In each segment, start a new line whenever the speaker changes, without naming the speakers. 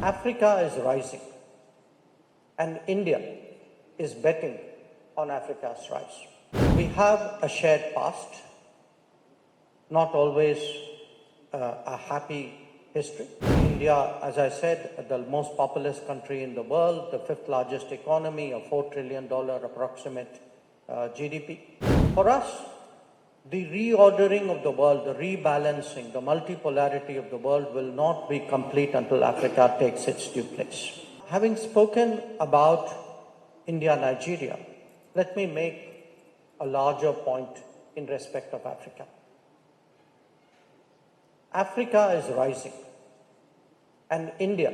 Africa is rising and India is betting on Africa's rise. We have a shared past, not always a happy history. India, as I said, the most populous country in the world, the fifth largest economy, a $4 trillion approximate GDP. For us, the reordering of the world, the rebalancing, the multipolarity of the world will not be complete until Africa takes its due place. Having spoken about India-Nigeria, let me make a larger point in respect of Africa. Africa is rising and India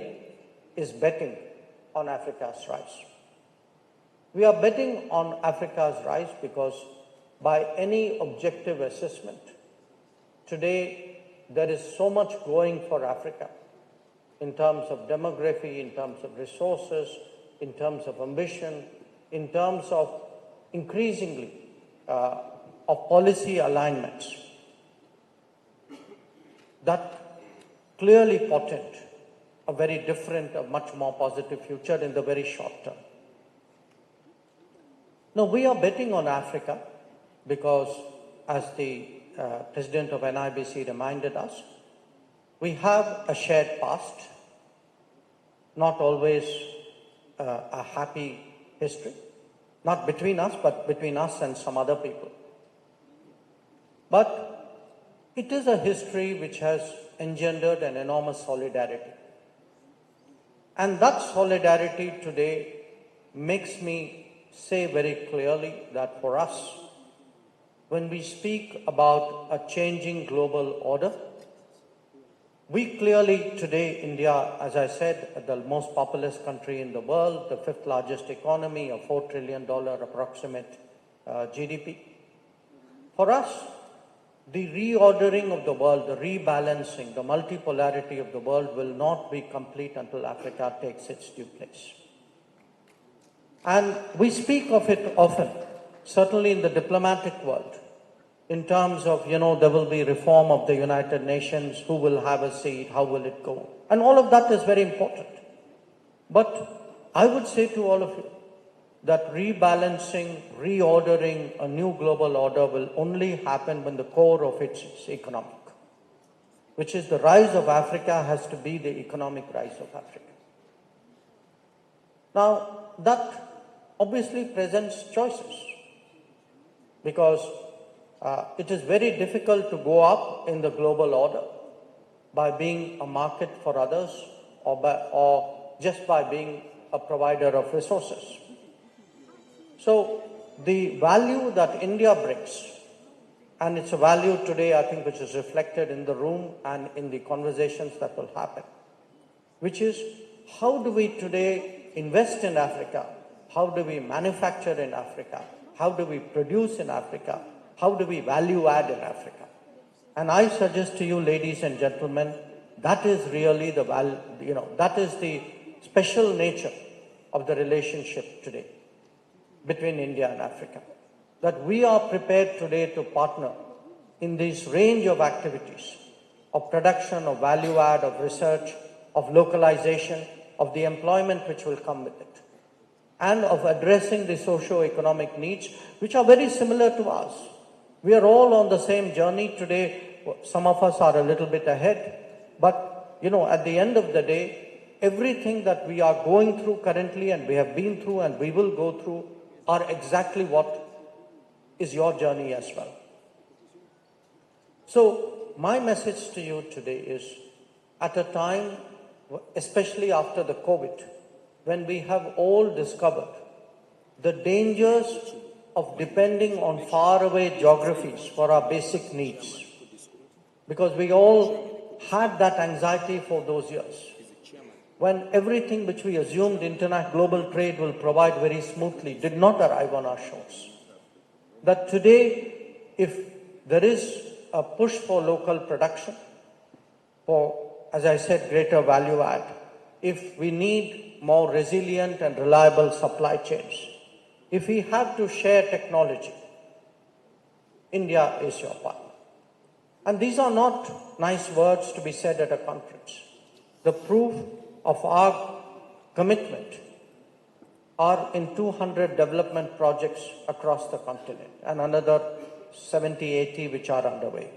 is betting on Africa's rise. We are betting on Africa's rise because by any objective assessment, today there is so much going for Africa in terms of demography, in terms of resources, in terms of ambition, in terms of increasingly of policy alignments that clearly portend a very different, a much more positive future in the very short term. Now, we are betting on Africa because, as the President of NIBC reminded us, we have a shared past, not always a happy history, not between us, but between us and some other people. But it is a history which has engendered an enormous solidarity. And that solidarity today makes me say very clearly that for us, when we speak about a changing global order, we clearly today, India, as I said, the most populous country in the world, the fifth largest economy, a $4 trillion approximate GDP. For us, the reordering of the world, the rebalancing, the multipolarity of the world will not be complete until Africa takes its due place. And we speak of it often, certainly in the diplomatic world, in terms of, there will be reform of the United Nations, who will have a seat, how will it go? And all of that is very important. But I would say to all of you that rebalancing, reordering a new global order will only happen when the core of it is economic, which is the rise of Africa has to be the economic rise of Africa. Now, that obviously presents choices because it is very difficult to go up in the global order by being a market for others or just by being a provider of resources. So the value that India brings, and it's a value today, I think, which is reflected in the room and in the conversations that will happen, which is how do we today invest in Africa? How do we manufacture in Africa? How do we produce in Africa? How do we value add in Africa? And I suggest to you, ladies and gentlemen, that is really the that is the special nature of the relationship today between India and Africa. That we are prepared today to partner in this range of activities of production, of value add, of research, of localization, of the employment which will come with it, and of addressing the socio-economic needs which are very similar to ours. We are all on the same journey today. Some of us are a little bit ahead, but at the end of the day, everything that we are going through currently and we have been through and we will go through are exactly what is your journey as well. So my message to you today is, at a time, especially after the COVID, when we have all discovered the dangers of depending on faraway geographies for our basic needs, because we all had that anxiety for those years, when everything which we assumed internet global trade will provide very smoothly did not arrive on our shores. That today, if there is a push for local production, for, as I said, greater value add, if we need more resilient and reliable supply chains, if we have to share technology, India is your partner. And these are not nice words to be said at a conference. The proof of our commitment are in 200 development projects across the continent and another 70, 80 which are underway.